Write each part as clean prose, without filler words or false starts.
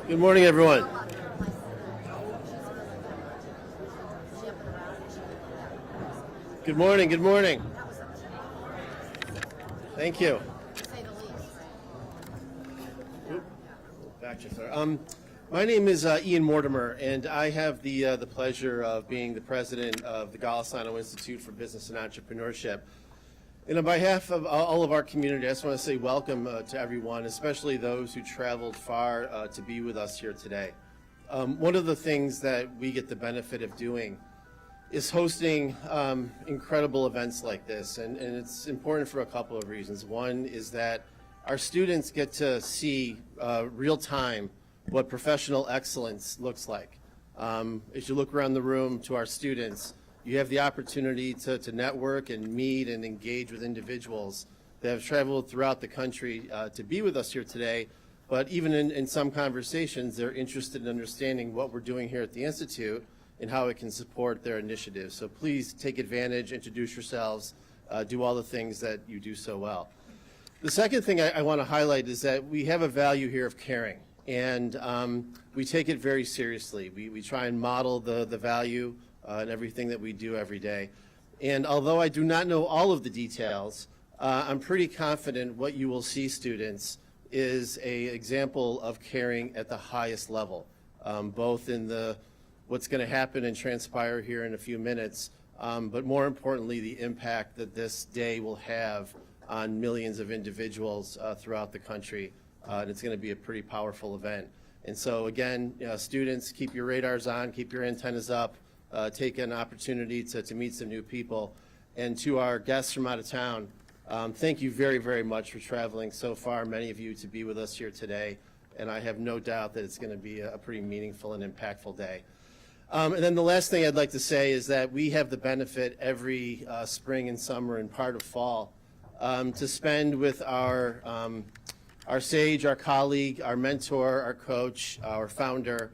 Good morning, everyone. Good morning, good morning. Thank you. Back to you. My name is Ian Mortimer, and I have the pleasure of being the president of the Golisano Institute for Business and Entrepreneurship. And on behalf of all of our community, I just want to say welcome to everyone, especially those who traveled far to be with us here today. One of the things that we get the benefit of doing is hosting incredible events like this, and it's important for a couple of reasons. One is that our students get to see real time what professional excellence looks like. As you look around the room to our students, you have the opportunity to network and meet and engage with individuals that have traveled throughout the country to be with us here today. But even in some conversations, they're interested in understanding what we're doing here at the Institute and how it can support their initiatives. So please take advantage, introduce yourselves, do all the things that you do so well. The second thing I want to highlight is that we have a value here of caring, and we take it very seriously. We try and model the value in everything that we do every day. And although I do not know all of the details, I'm pretty confident what you will see, students, is an example of caring at the highest level, both in what's going to happen and transpire here in a few minutes, but more importantly, the impact that this day will have on millions of individuals throughout the country. And it's going to be a pretty powerful event. And so again, students, keep your radars on, keep your antennas up, take an opportunity to meet some new people. And to our guests from out of town, thank you very, very much for traveling so far, many of you, to be with us here today. And I have no doubt that it's going to be a pretty meaningful and impactful day. And then the last thing I'd like to say is that we have the benefit every spring and summer and part of fall to spend with our sage, our colleague, our mentor, our coach, our founder,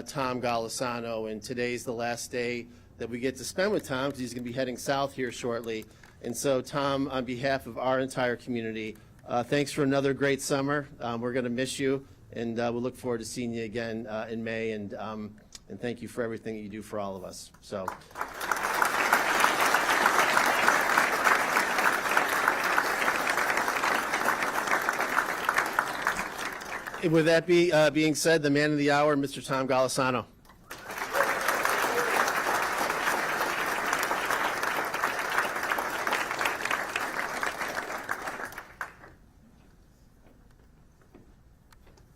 Tom Golisano. And today's the last day that we get to spend with Tom because he's going to be heading south here shortly. And so, Tom, on behalf of our entire community, thanks for another great summer. We're going to miss you, and we'll look forward to seeing you again in May. And thank you for everything that you do for all of us. So. And with that being said, the man of the hour, Mr. Tom Golisano.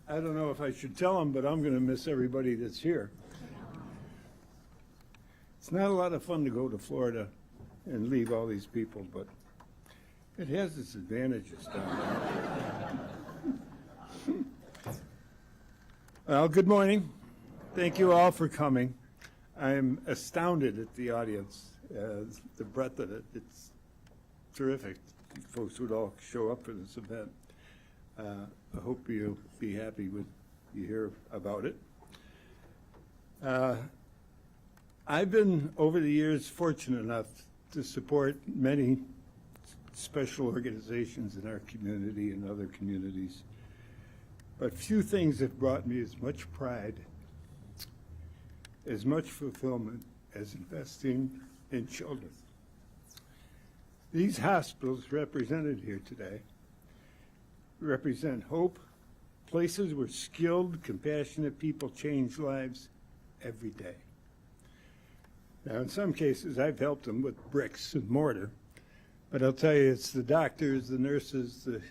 I don't know if I should tell him, but I'm going to miss everybody that's here. It's not a lot of fun to go to Florida and leave all these people, but it has its advantages down there. Well, good morning. Thank you all for coming. I'm astounded at the audience, the breadth of it. It's terrific. Folks would all show up for this event. I hope you'll be happy when you hear about it. I've been, over the years, fortunate enough to support many special organizations in our community and other communities. But few things have brought me as much pride, as much fulfillment as investing in children. These hospitals represented here today represent hope, places where skilled, compassionate people change lives every day. Now, in some cases, I've helped them with bricks and mortar, but I'll tell you, it's the doctors, the nurses, the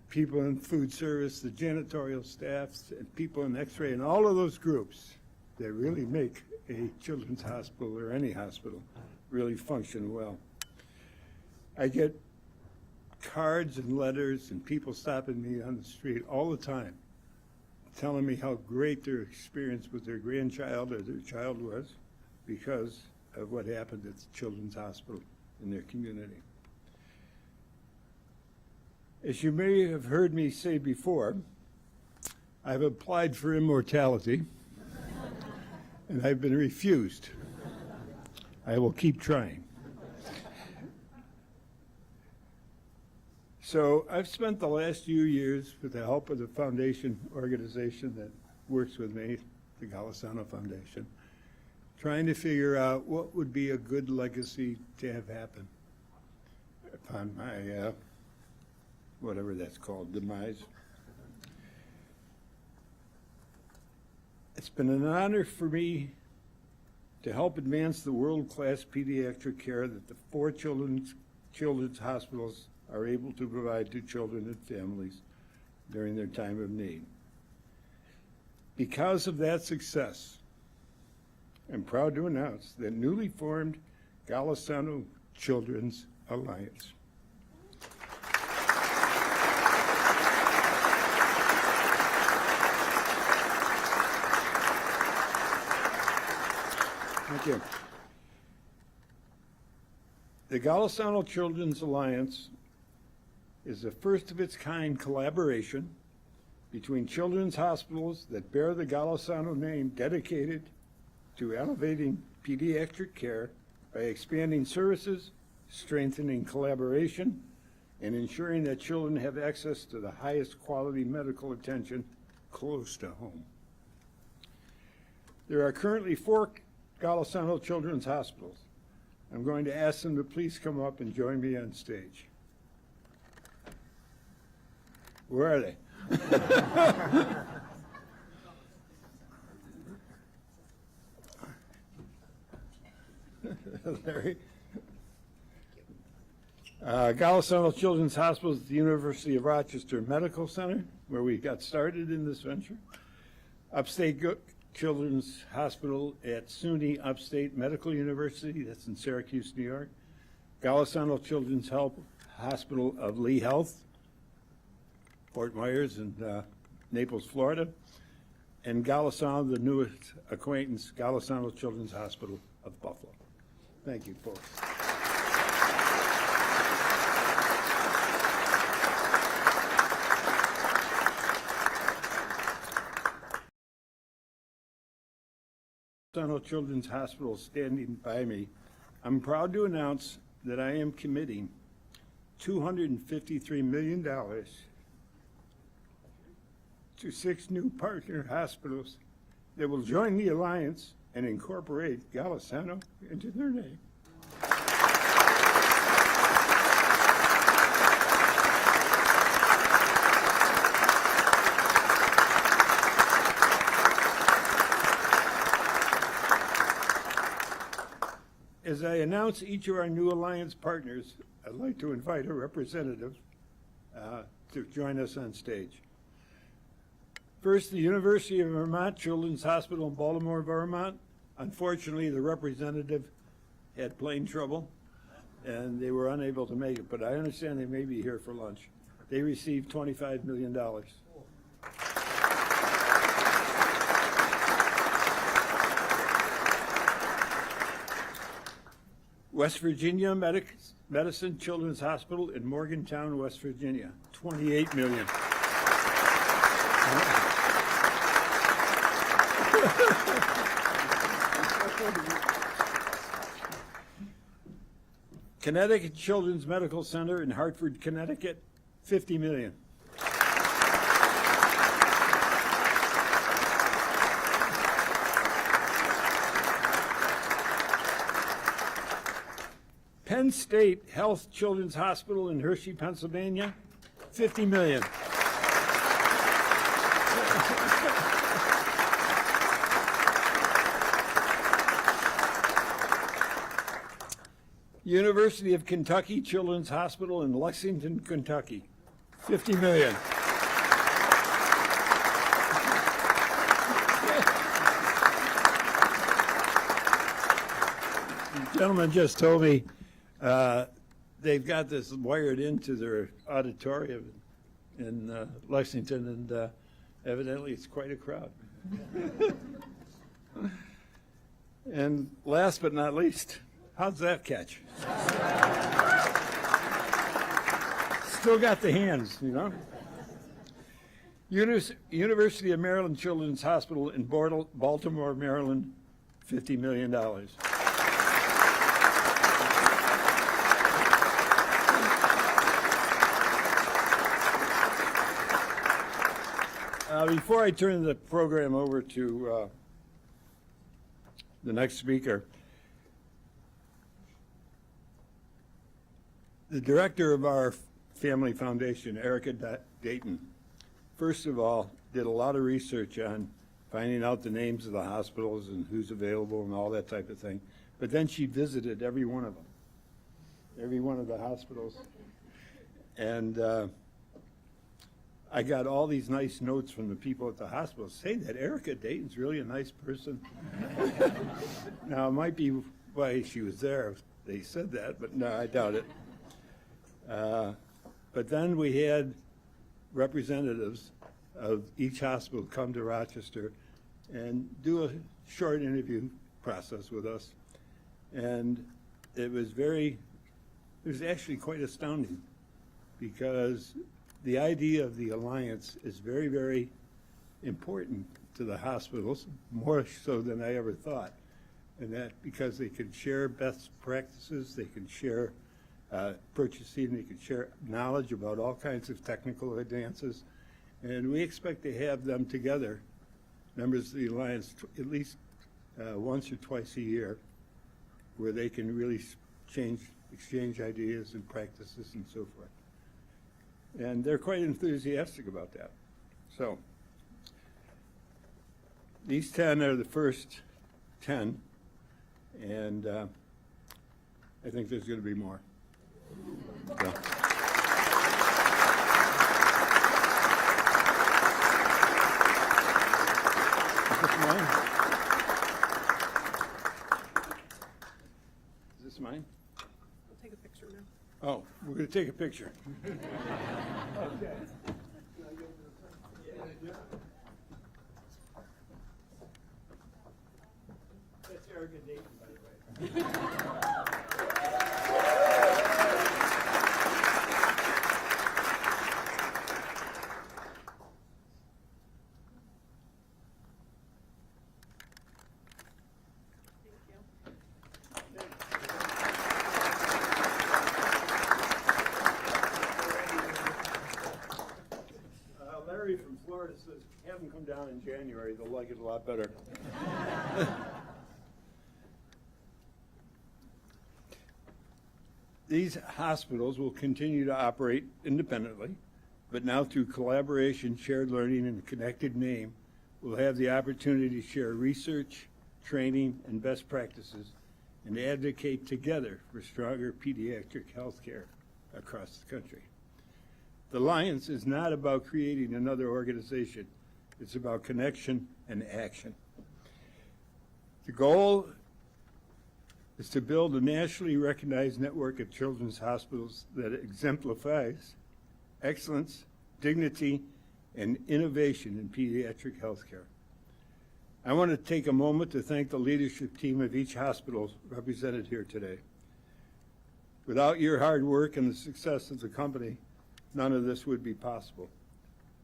people in food service, the janitorial staffs, and people in X-ray, and all of those groups that really make a children's hospital or any hospital really function well. I get cards and letters and people stopping me on the street all the time telling me how great their experience with their grandchild or their child was because of what happened at the children's hospital in their community. As you may have heard me say before, I've applied for immortality and I've been refused. I will keep trying. So I've spent the last few years with the help of the foundation organization that works with me, the Golisano Foundation, trying to figure out what would be a good legacy to have happen upon my, whatever that's called, demise. It's been an honor for me to help advance the world-class pediatric care that the 4 children's hospitals are able to provide to children and families during their time of need. Because of that success, I'm proud to announce the newly formed Golisano Children's Alliance. Thank you. The Golisano Children's Alliance is a first-of-its-kind collaboration between children's hospitals that bear the Golisano name, dedicated to elevating pediatric care by expanding services, strengthening collaboration, and ensuring that children have access to the highest quality medical attention close to home. There are currently 4 Golisano Children's Hospitals. I'm going to ask them to please come up and join me on stage. Where are they? Larry? Golisano Children's Hospital is the University of Rochester Medical Center, where we got started in this venture. Upstate Children's Hospital at SUNY Upstate Medical University, that's in Syracuse, New York. Golisano Children's Hospital of Lee Health, Fort Myers and Naples, Florida. And Golisano, the newest acquaintance, Golisano Children's Hospital of Buffalo. Thank you, folks. Golisano Children's Hospital standing by me. I'm proud to announce that I am committing $253 million to 6 new partner hospitals that will join the alliance and incorporate Golisano into their name. As I announce each of our new alliance partners, I'd like to invite a representative to join us on stage. First, the University of Vermont Children's Hospital in Baltimore, Vermont. Unfortunately, the representative had plane trouble, and they were unable to make it, but I understand they may be here for lunch. They received $25 million. West Virginia Medicine Children's Hospital in Morgantown, West Virginia, $28 million. Connecticut Children's Medical Center in Hartford, Connecticut, $50 million. Penn State Health Children's Hospital in Hershey, Pennsylvania, $50 million. University of Kentucky Children's Hospital in Lexington, Kentucky, $50 million. The gentleman just told me they've got this wired into their auditorium in Lexington, and evidently it's quite a crowd. And last but not least, how's that catch? Still got the hands, you know? University of Maryland Children's Hospital in Baltimore, Maryland, $50 million. Before Before I turn the program over to the next speaker, the director of our family foundation, Erica Dayton, first of all, did a lot of research on finding out the names of the hospitals and who's available and all that type of thing. But then she visited every one of them, every one of the hospitals. And I got all these nice notes from the people at the hospital saying that Erica Dayton's really a nice person. Now, it might be why she was there. They said that, but no, I doubt it. But then we had representatives of each hospital come to Rochester and do a short interview process with us. And it was actually quite astounding, because the idea of the alliance is very, very important to the hospitals, more so than I ever thought. And that because they can share best practices, they can share purchasing, they can share knowledge about all kinds of technical advances. And we expect to have them together, members of the alliance, at least once or twice a year, where they can really exchange ideas and practices and so forth. And they're quite enthusiastic about that. So these 10 are the first 10, and I think there's going to be more. So. Is this mine? Is this mine? We'll take a picture now. Oh, we're going to take a picture. Okay. That's Erica Dayton, by the way. Larry from Florida says, have them come down in January. They'll like it a lot better. These hospitals will continue to operate independently, but now through collaboration, shared learning, and a connected name, we'll have the opportunity to share research, training, and best practices, and advocate together for stronger pediatric health care across the country. The Alliance is not about creating another organization. It's about connection and action. The goal is to build a nationally recognized network of children's hospitals that exemplifies excellence, dignity, and innovation in pediatric health care. I want to take a moment to thank the leadership team of each hospital represented here today. Without your hard work and the success of the company, none of this would be possible.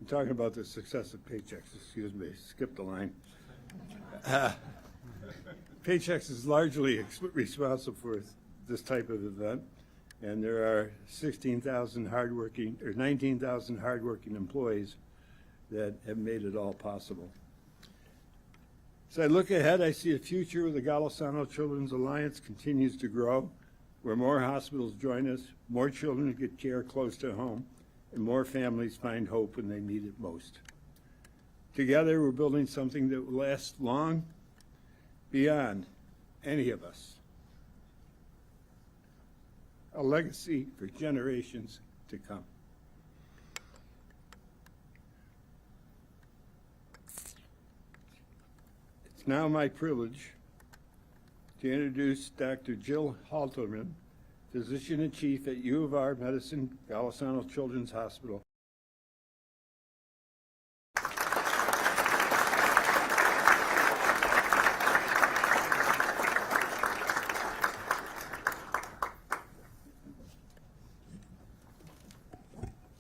I'm talking about the success of Paychex, excuse me, skipped a line. Paychex is largely responsible for this type of event, and there are 19,000 hardworking employees that have made it all possible. As I look ahead, I see a future where the Golisano Children's Alliance continues to grow, where more hospitals join us, more children get care close to home, and more families find hope when they need it most. Together, we're building something that will last long beyond any of us. A legacy for generations to come. It's now my privilege to introduce Dr. Jill Halterman, Physician-in-Chief at U of R Medicine, Golisano Children's Hospital.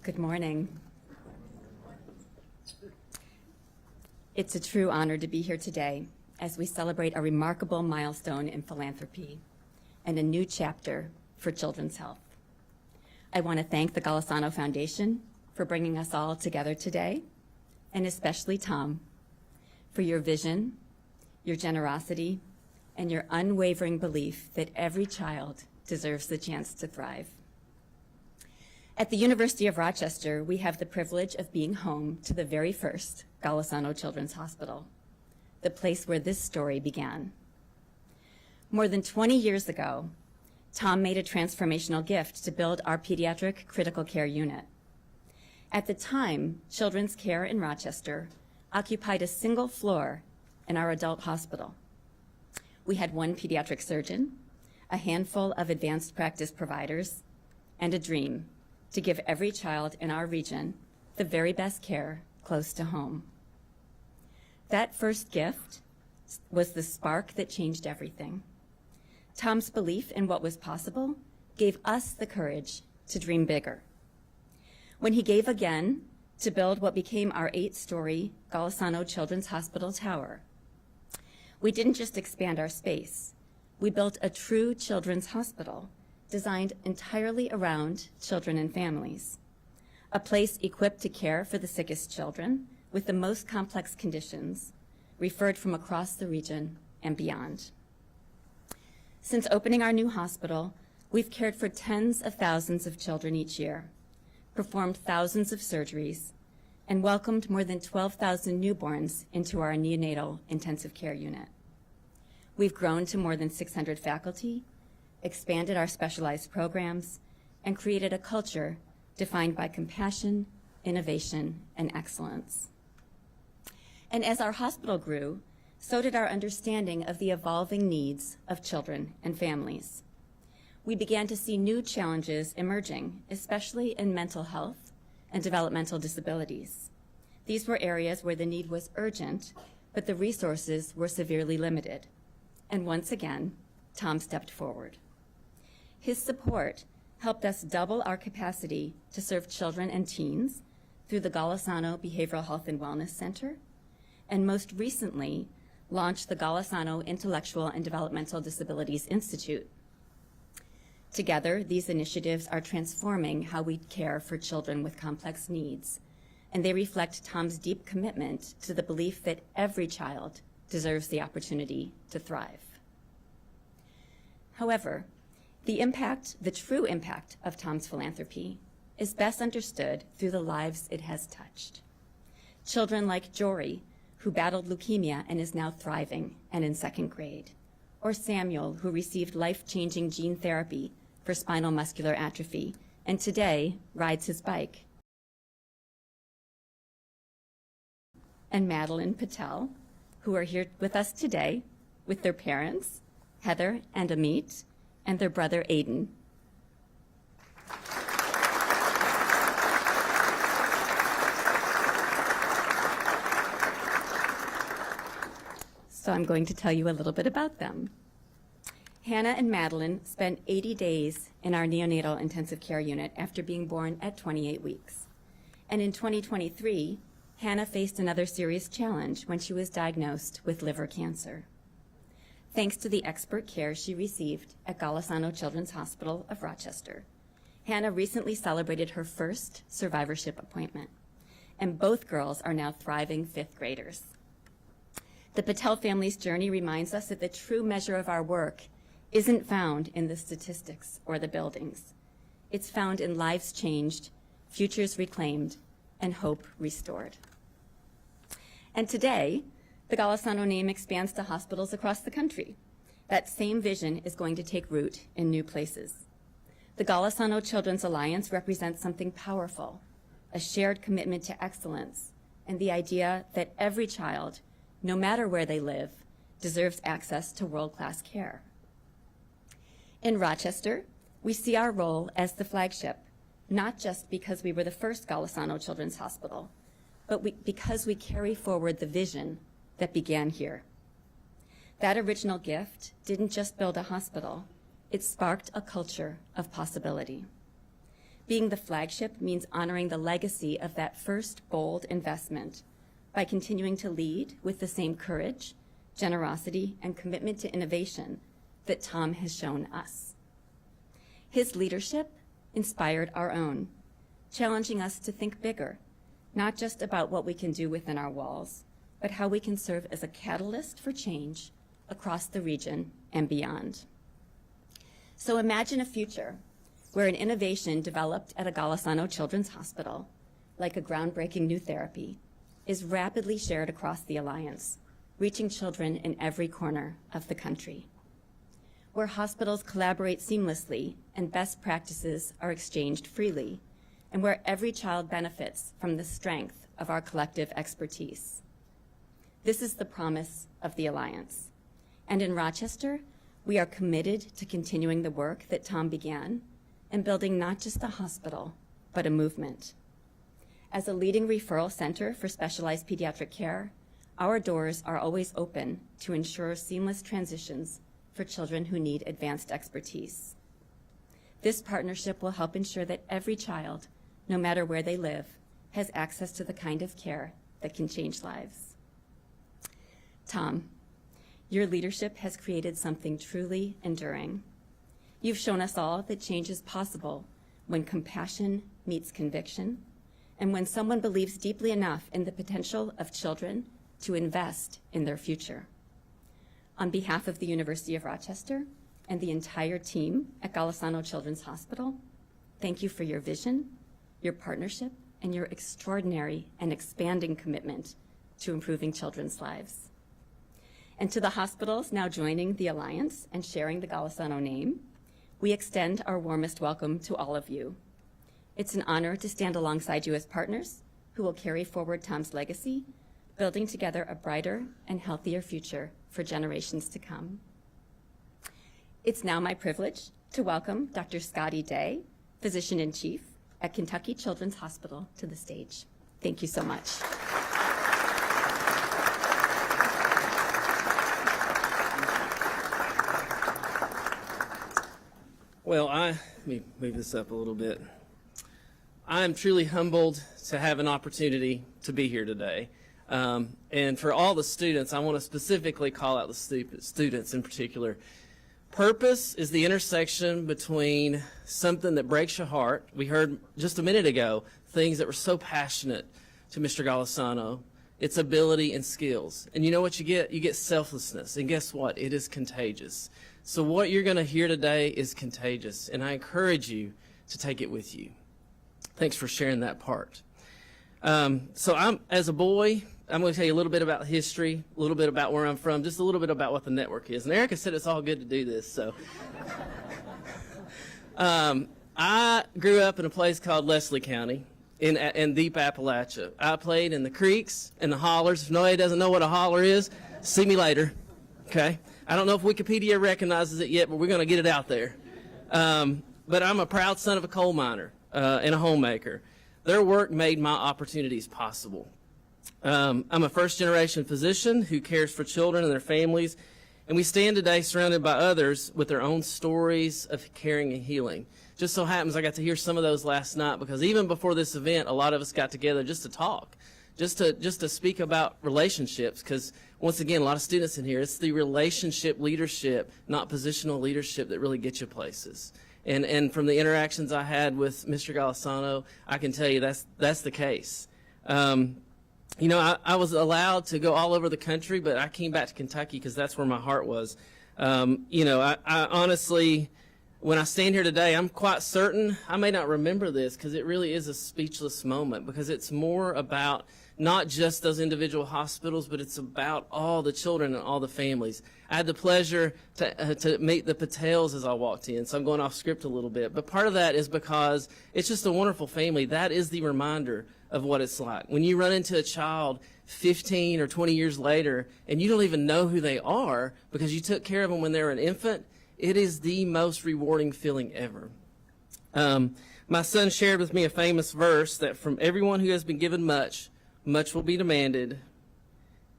Good morning. It's a true honor to be here today as we celebrate a remarkable milestone in philanthropy and a new chapter for children's health. I want to thank the Golisano Foundation for bringing us all together today and especially Tom, for your vision, your generosity, and your unwavering belief that every child deserves the chance to thrive. At the University of Rochester, we have the privilege of being home to the very first Golisano Children's Hospital, the place where this story began. More than 20 years ago, Tom made a transformational gift to build our pediatric critical care unit. At the time, children's care in Rochester occupied a single floor in our adult hospital. We had one pediatric surgeon, a handful of advanced practice providers, and a dream to give every child in our region the very best care close to home. That first gift was the spark that changed everything. Tom's belief in what was possible gave us the courage to dream bigger. When he gave again to build what became our 8-story Golisano Children's Hospital tower, we didn't just expand our space. We built a true children's hospital designed entirely around children and families, a place equipped to care for the sickest children with the most complex conditions, referred from across the region and beyond. Since opening our new hospital, we've cared for tens of thousands of children each year, performed thousands of surgeries, and welcomed more than 12,000 newborns into our neonatal intensive care unit. We've grown to more than 600 faculty, expanded our specialized programs, and created a culture defined by compassion, innovation, and excellence. And as our hospital grew, so did our understanding of the evolving needs of children and families. We began to see new challenges emerging, especially in mental health and developmental disabilities. These were areas where the need was urgent, but the resources were severely limited. And once again, Tom stepped forward. His support helped us double our capacity to serve children and teens through the Golisano Behavioral Health and Wellness Center, and most recently, launched the Golisano Intellectual and Developmental Disabilities Institute. Together, these initiatives are transforming how we care for children with complex needs, and they reflect Tom's deep commitment to the belief that every child deserves the opportunity to thrive. However, the true impact of Tom's philanthropy is best understood through the lives it has touched. Children like Jory, who battled leukemia and is now thriving and in 2nd grade, or Samuel, who received life-changing gene therapy for spinal muscular atrophy and today rides his bike. And Madeline Patel, who are here with us today with their parents, Heather and Amit, and their brother Aiden. So I'm going to tell you a little bit about them. Hannah and Madeline spent 80 days in our neonatal intensive care unit after being born at 28 weeks. And in 2023, Hannah faced another serious challenge when she was diagnosed with liver cancer. Thanks to the expert care she received at Golisano Children's Hospital of Rochester, Hannah recently celebrated her first survivorship appointment, and both girls are now thriving 5th graders. The Patel family's journey reminds us that the true measure of our work isn't found in the statistics or the buildings. It's found in lives changed, futures reclaimed, and hope restored. And today, the Golisano name expands to hospitals across the country. That same vision is going to take root in new places. The Golisano Children's Alliance represents something powerful, a shared commitment to excellence, and the idea that every child, no matter where they live, deserves access to world-class care. In Rochester, we see our role as the flagship, not just because we were the first Golisano Children's Hospital, but because we carry forward the vision that began here. That original gift didn't just build a hospital, it sparked a culture of possibility. Being the flagship means honoring the legacy of that first bold investment by continuing to lead with the same courage, generosity, and commitment to innovation that Tom has shown us. His leadership inspired our own, challenging us to think bigger, not just about what we can do within our walls, but how we can serve as a catalyst for change across the region and beyond. So imagine a future where an innovation developed at a Golisano Children's Hospital, like a groundbreaking new therapy, is rapidly shared across the Alliance, reaching children in every corner of the country. Where hospitals collaborate seamlessly and best practices are exchanged freely, and where every child benefits from the strength of our collective expertise. This is the promise of the Alliance. And in Rochester, we are committed to continuing the work that Tom began and building not just a hospital, but a movement. As a leading referral center for specialized pediatric care, our doors are always open to ensure seamless transitions for children who need advanced expertise. This partnership will help ensure that every child, no matter where they live, has access to the kind of care that can change lives. Tom, your leadership has created something truly enduring. You've shown us all that change is possible when compassion meets conviction, and when someone believes deeply enough in the potential of children to invest in their future. On behalf of the University of Rochester and the entire team at Golisano Children's Hospital, thank you for your vision, your partnership, and your extraordinary and expanding commitment to improving children's lives. And to the hospitals now joining the Alliance and sharing the Golisano name, we extend our warmest welcome to all of you. It's an honor to stand alongside you as partners who will carry forward Tom's legacy, building together a brighter and healthier future for generations to come. It's now my privilege to welcome Dr. Scotty Day, Physician-in-Chief at Kentucky Children's Hospital, to the stage. Thank you so much. Well, let me move this up a little bit. I am truly humbled to have an opportunity to be here today. And for all the students, I want to specifically call out the students in particular. Purpose is the intersection between something that breaks your heart. We heard just a minute ago things that were so passionate to Mr. Golisano, its ability and skills. And you know what you get? You get selflessness. And guess what? It is contagious. So what you're going to hear today is contagious, and I encourage you to take it with you. Thanks for sharing that part. As a boy, I'm going to tell you a little bit about history, a little bit about where I'm from, just a little bit about what the network is. And Erica said it's all good to do this, so. I grew up in a place called Leslie County in deep Appalachia. I played in the creeks and the hollers. If nobody doesn't know what a holler is, see me later, okay? I don't know if Wikipedia recognizes it yet, but we're going to get it out there. But I'm a proud son of a coal miner and a homemaker. Their work made my opportunities possible. I'm a first-generation physician who cares for children and their families, and we stand today surrounded by others with their own stories of caring and healing. Just so happens I got to hear some of those last night, because even before this event, a lot of us got together just to talk, just to speak about relationships, because once again, a lot of students in here, it's the relationship leadership, not positional leadership, that really gets you places. And from the interactions I had with Mr. Golisano, I can tell you that's the case. You know, I was allowed to go all over the country, but I came back to Kentucky because that's where my heart was. You know, I honestly, when I stand here today, I'm quite certain I may not remember this, because it really is a speechless moment, because it's more about not just those individual hospitals, but it's about all the children and all the families. I had the pleasure to meet the Patels as I walked in, so I'm going off script a little bit. But part of that is because it's just a wonderful family. That is the reminder of what it's like. When you run into a child 15 or 20 years later and you don't even know who they are because you took care of them when they were an infant, it is the most rewarding feeling ever. My son shared with me a famous verse that from everyone who has been given much, much will be demanded,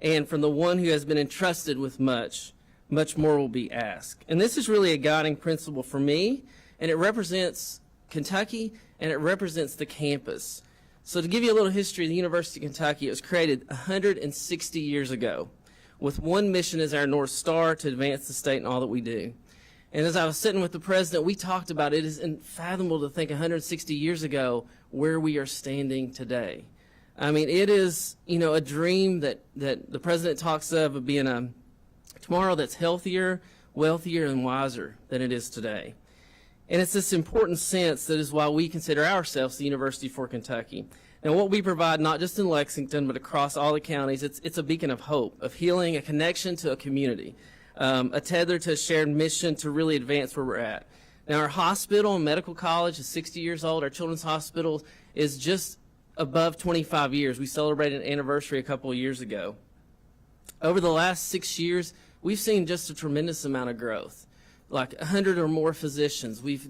and from the one who has been entrusted with much, much more will be asked. And this is really a guiding principle for me, and it represents Kentucky, and it represents the campus. So to give you a little history, the University of Kentucky, it was created 160 years ago with one mission as our North Star: to advance the state in all that we do. And as I was sitting with the president, we talked about it is unfathomable to think 160 years ago where we are standing today. I mean, it is, a dream that the president talks of being a tomorrow that's healthier, wealthier, and wiser than it is today. And it's this important sense that is why we consider ourselves the University for Kentucky. Now, what we provide, not just in Lexington, but across all the counties, it's a beacon of hope, of healing, a connection to a community, a tether to a shared mission to really advance where we're at. Now, our hospital and medical college is 60 years old. Our children's hospital is just above 25 years. We celebrated an anniversary a couple of years ago. Over the last 6 years, we've seen just a tremendous amount of growth, like 100 or more physicians. We've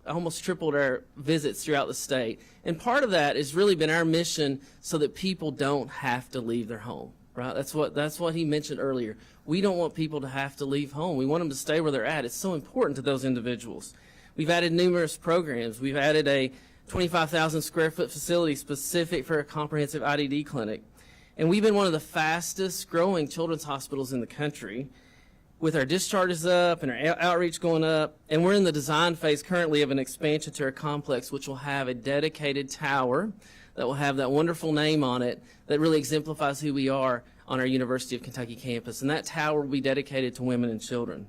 almost tripled our visits throughout the state. And part of that has really been our mission so that people don't have to leave their home, right? That's what he mentioned earlier. We don't want people to have to leave home. We want them to stay where they're at. It's so important to those individuals. We've added numerous programs. We've added a 25,000 square foot facility specific for a comprehensive IDD clinic. And we've been one of the fastest growing children's hospitals in the country, with our discharges up and our outreach going up. And we're in the design phase currently of an expansion to our complex, which will have a dedicated tower that will have that wonderful name on it that really exemplifies who we are on our University of Kentucky campus. And that tower will be dedicated to women and children.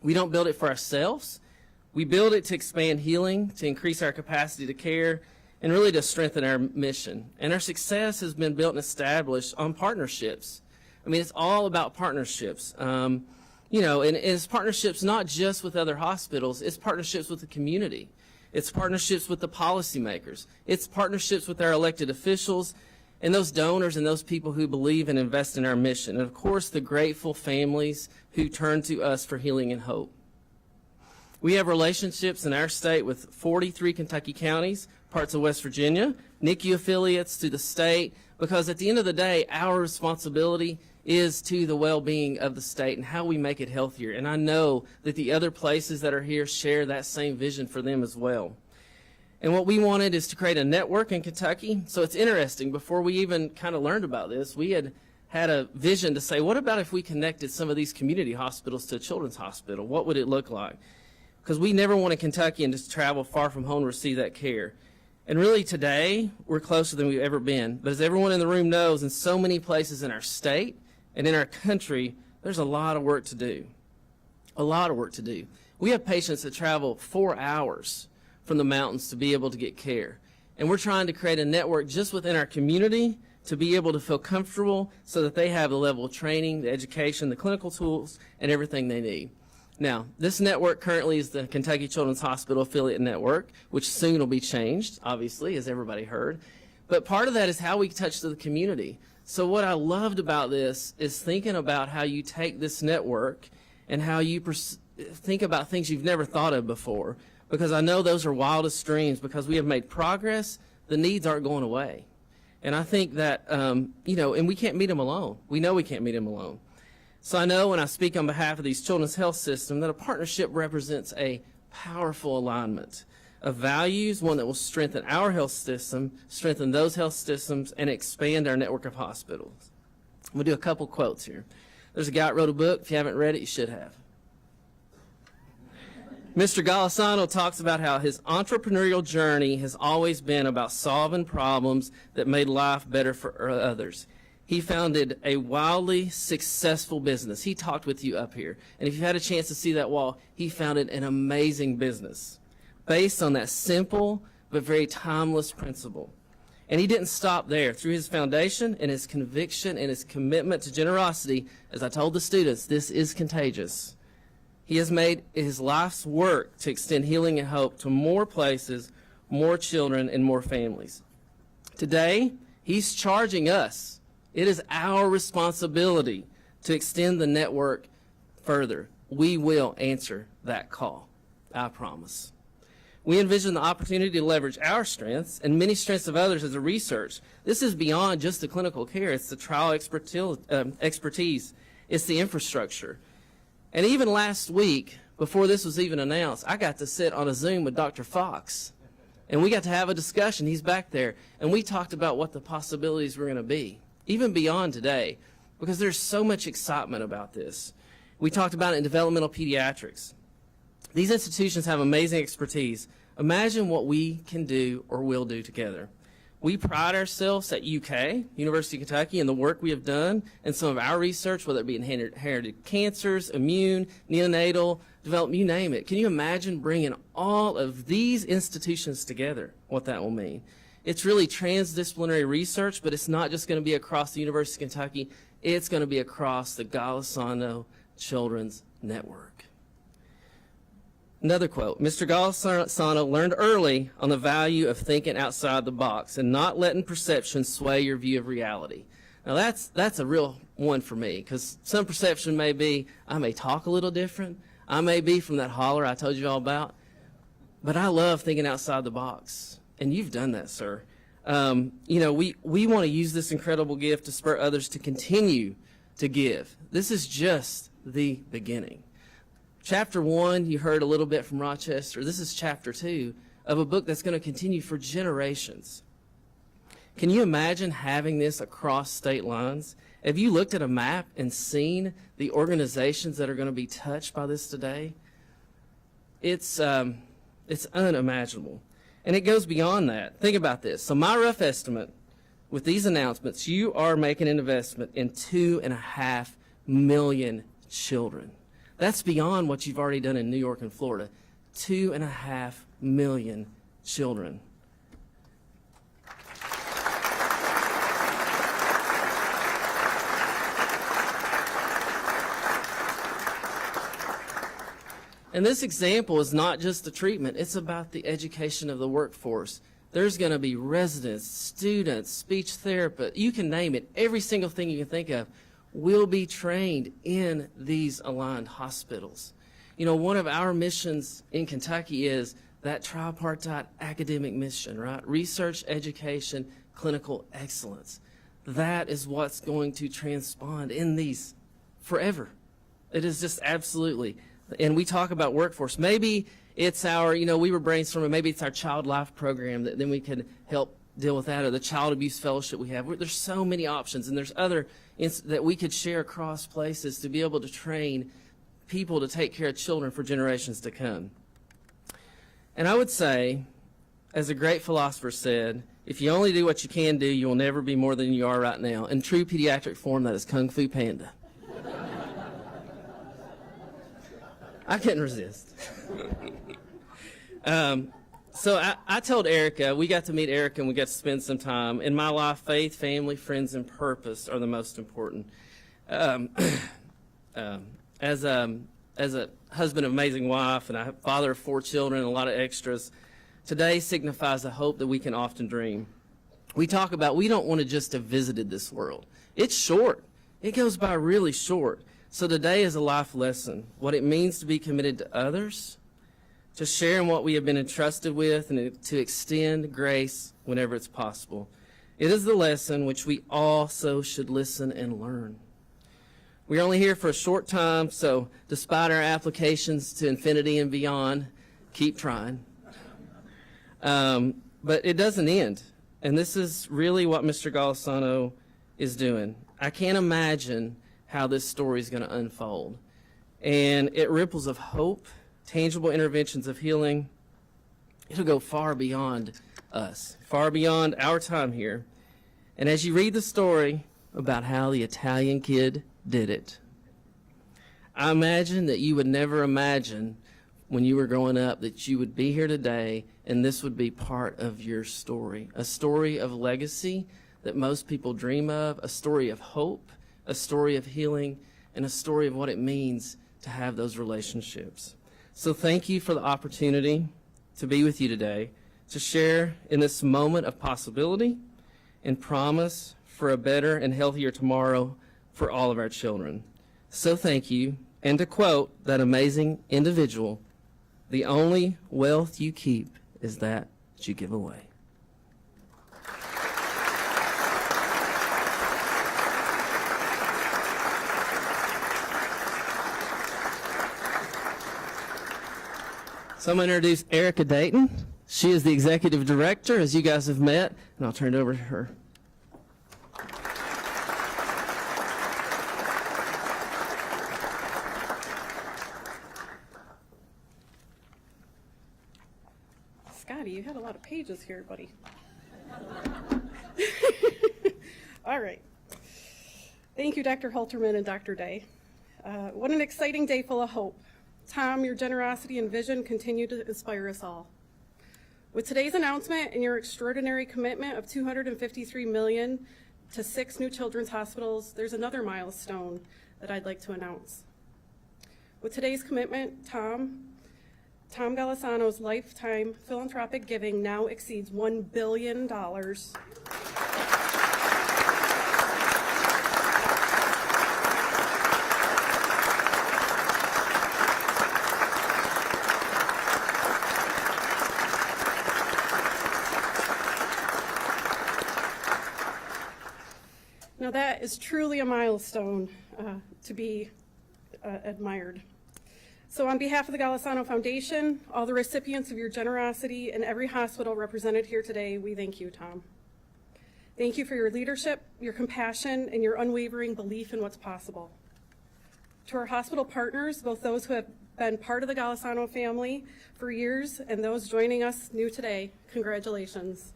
We don't build it for ourselves. We build it to expand healing, to increase our capacity to care, and really to strengthen our mission. And our success has been built and established on partnerships. I mean, it's all about partnerships. And it's partnerships not just with other hospitals, it's partnerships with the community. It's partnerships with the policymakers. It's partnerships with our elected officials and those donors and those people who believe and invest in our mission. And of course, the grateful families who turn to us for healing and hope. We have relationships in our state with 43 Kentucky counties, parts of West Virginia, NICU affiliates to the state, because at the end of the day, our responsibility is to the well-being of the state and how we make it healthier. And I know that the other places that are here share that same vision for them as well. And what we wanted is to create a network in Kentucky. So it's interesting, before we even kind of learned about this, we had a vision to say, what about if we connected some of these community hospitals to a children's hospital? What would it look like? Because we never wanted Kentucky and just travel far from home to receive that care. And really today, we're closer than we've ever been. But as everyone in the room knows, in so many places in our state and in our country, there's a lot of work to do. A lot of work to do. We have patients that travel 4 hours from the mountains to be able to get care. And we're trying to create a network just within our community to be able to feel comfortable so that they have the level of training, the education, the clinical tools, and everything they need. Now, this network currently is the Kentucky Children's Hospital Affiliate Network, which soon will be changed, obviously, as everybody heard. But part of that is how we touch the community. So what I loved about this is thinking about how you take this network and how you think about things you've never thought of before. Because I know those are wildest dreams, because we have made progress, the needs aren't going away. And I think that, and we can't meet them alone. We know we can't meet them alone. So I know when I speak on behalf of these children's health system that a partnership represents a powerful alignment of values, one that will strengthen our health system, strengthen those health systems, and expand our network of hospitals. We'll do a couple quotes here. There's a guy that wrote a book. If you haven't read it, you should have. Mr. Golisano talks about how his entrepreneurial journey has always been about solving problems that made life better for others. He founded a wildly successful business. He talked with you up here. And if you've had a chance to see that wall, he founded an amazing business based on that simple but very timeless principle. And he didn't stop there. Through his foundation and his conviction and his commitment to generosity, as I told the students, this is contagious. He has made his life's work to extend healing and hope to more places, more children, and more families. Today, he's charging us. It is our responsibility to extend the network further. We will answer that call, I promise. We envision the opportunity to leverage our strengths and many strengths of others as a research. This is beyond just the clinical care. It's the trial expertise. It's the infrastructure. And even last week, before this was even announced, I got to sit on a Zoom with Dr. Fox. And we got to have a discussion. He's back there. And we talked about what the possibilities were going to be, even beyond today, because there's so much excitement about this. We talked about it in developmental pediatrics. These institutions have amazing expertise. Imagine what we can do or will do together. We pride ourselves at UK, University of Kentucky, in the work we have done and some of our research, whether it be inherited cancers, immune, neonatal, development, you name it. Can you imagine bringing all of these institutions together, what that will mean? It's really transdisciplinary research, but it's not just going to be across the University of Kentucky. It's going to be across the Golisano Children's Network. Another quote, Mr. Golisano learned early on the value of thinking outside the box and not letting perception sway your view of reality. Now that's a real one for me, because some perception may be I may talk a little different. I may be from that holler I told you all about, but I love thinking outside the box. And you've done that, sir. We want to use this incredible gift to spur others to continue to give. This is just the beginning. Chapter 1, you heard a little bit from Rochester. This is chapter 2 of a book that's going to continue for generations. Can you imagine having this across state lines? Have you looked at a map and seen the organizations that are going to be touched by this today? It's unimaginable. And it goes beyond that. Think about this. So my rough estimate with these announcements, you are making an investment in 2.5 million children. That's beyond what you've already done in New York and Florida. 2.5 million children. And this example is not just the treatment, it's about the education of the workforce. There's going to be residents, students, speech therapists, you can name it. Every single thing you can think of will be trained in these aligned hospitals. You know, one of our missions in Kentucky is that tripartite academic mission, right? Research, education, clinical excellence. That is what's going to transpond in these forever. It is just absolutely. And we talk about workforce. Maybe it's our, we were brainstorming, maybe it's our child life program that then we could help deal with that, or the child abuse fellowship we have. There's so many options, and there's other that we could share across places to be able to train people to take care of children for generations to come. And I would say, as a great philosopher said, if you only do what you can do, you will never be more than you are right now. In true pediatric form, that is Kung Fu Panda. I couldn't resist. So I told Erica, we got to meet Erica and we got to spend some time. In my life, faith, family, friends, and purpose are the most important. As a husband of amazing wife and a father of 4 children and a lot of extras, today signifies a hope that we can often dream. We talk about we don't want to just have visited this world. It's short. It goes by really short. So today is a life lesson, what it means to be committed to others, to sharing what we have been entrusted with, and to extend grace whenever it's possible. It is the lesson which we also should listen and learn. We're only here for a short time, so despite our applications to infinity and beyond, keep trying. But it doesn't end, and this is really what Mr. Golisano is doing. I can't imagine how this story is going to unfold. And it ripples of hope, tangible interventions of healing. It'll go far beyond us, far beyond our time here. And as you read the story about how the Italian kid did it, I imagine that you would never imagine when you were growing up that you would be here today and this would be part of your story, a story of legacy that most people dream of, a story of hope, a story of healing, and a story of what it means to have those relationships. So thank you for the opportunity to be with you today, to share in this moment of possibility and promise for a better and healthier tomorrow for all of our children. So thank you, and to quote that amazing individual, the only wealth you keep is that you give away. So I'm going to introduce Erica Dayton. She is the executive director, as you guys have met, and I'll turn it over to her. Scotty, you had a lot of pages here, buddy. All right. Thank you, Dr. Halterman and Dr. Day. What an exciting day full of hope. Tom, your generosity and vision continue to inspire us all. With today's announcement and your extraordinary commitment of $253 million to 6 new children's hospitals, there's another milestone that I'd like to announce. With today's commitment, Tom Golisano's lifetime philanthropic giving now exceeds $1 billion. Now that is truly a milestone to be admired. So on behalf of the Golisano Foundation, all the recipients of your generosity, and every hospital represented here today, we thank you, Tom. Thank you for your leadership, your compassion, and your unwavering belief in what's possible. To our hospital partners, both those who have been part of the Golisano family for years and those joining us new today, congratulations.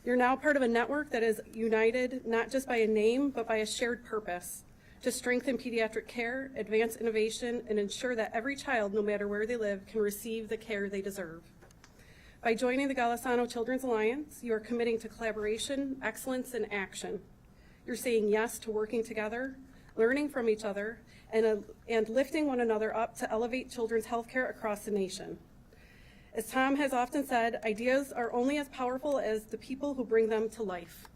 You're now part of a network that is united not just by a name, but by a shared purpose to strengthen pediatric care, advance innovation, and ensure that every child, no matter where they live, can receive the care they deserve. By joining the Golisano Children's Alliance, you are committing to collaboration, excellence, and action. You're saying yes to working together, learning from each other, and lifting one another up to elevate children's health care across the nation. As Tom has often said, ideas are only as powerful as the people who bring them to life.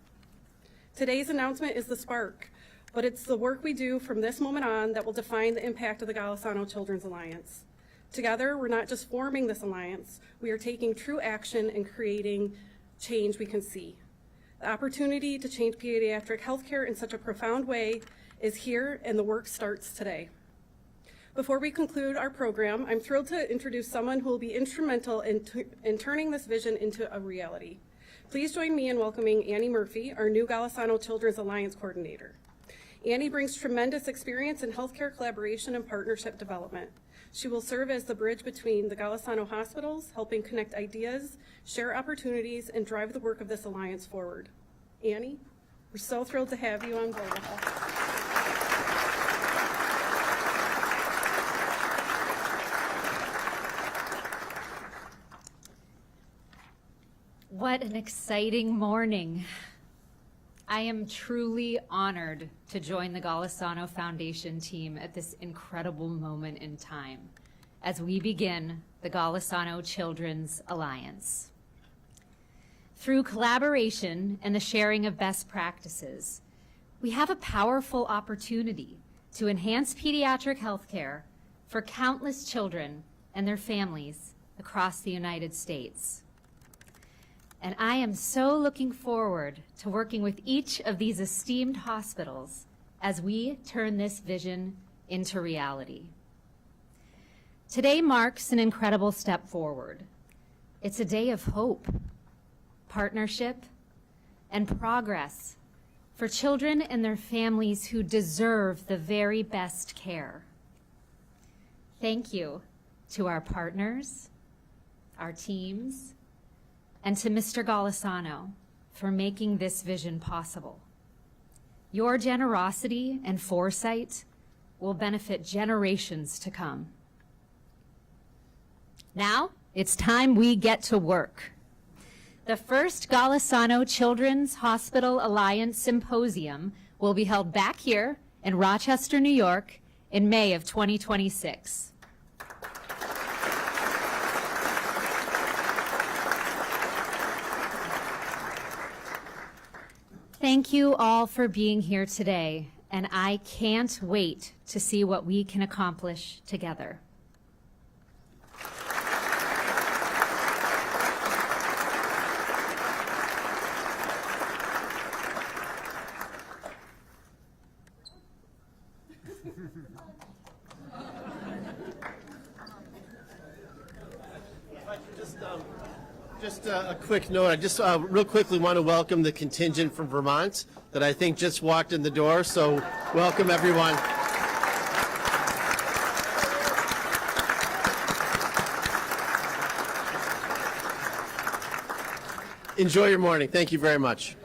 Today's announcement is the spark, but it's the work we do from this moment on that will define the impact of the Golisano Children's Alliance. Together, we're not just forming this alliance, we are taking true action and creating change we can see. The opportunity to change pediatric healthcare in such a profound way is here, and the work starts today. Before we conclude our program, I'm thrilled to introduce someone who will be instrumental in turning this vision into a reality. Please join me in welcoming Annie Murphy, our new Golisano Children's Alliance Coordinator. Annie brings tremendous experience in healthcare collaboration and partnership development. She will serve as the bridge between the Golisano hospitals, helping connect ideas, share opportunities, and drive the work of this alliance forward. Annie, we're so thrilled to have you on board with us. What an exciting morning. I am truly honored to join the Golisano Foundation team at this incredible moment in time as we begin the Golisano Children's Alliance. Through collaboration and the sharing of best practices, we have a powerful opportunity to enhance pediatric health care for countless children and their families across the United States. And I am so looking forward to working with each of these esteemed hospitals as we turn this vision into reality. Today marks an incredible step forward. It's a day of hope, partnership, and progress for children and their families who deserve the very best care. Thank you to our partners, our teams, and to Mr. Golisano for making this vision possible. Your generosity and foresight will benefit generations to come. Now, it's time we get to work. The first Golisano Children's Hospital Alliance Symposium will be held back here in Rochester, New York in May of 2026. Thank you all for being here today, and I can't wait to see what we can accomplish together. Just a quick note. I just real quickly want to welcome the contingent from Vermont that I think just walked in the door. So welcome, everyone. Enjoy your morning. Thank you very much.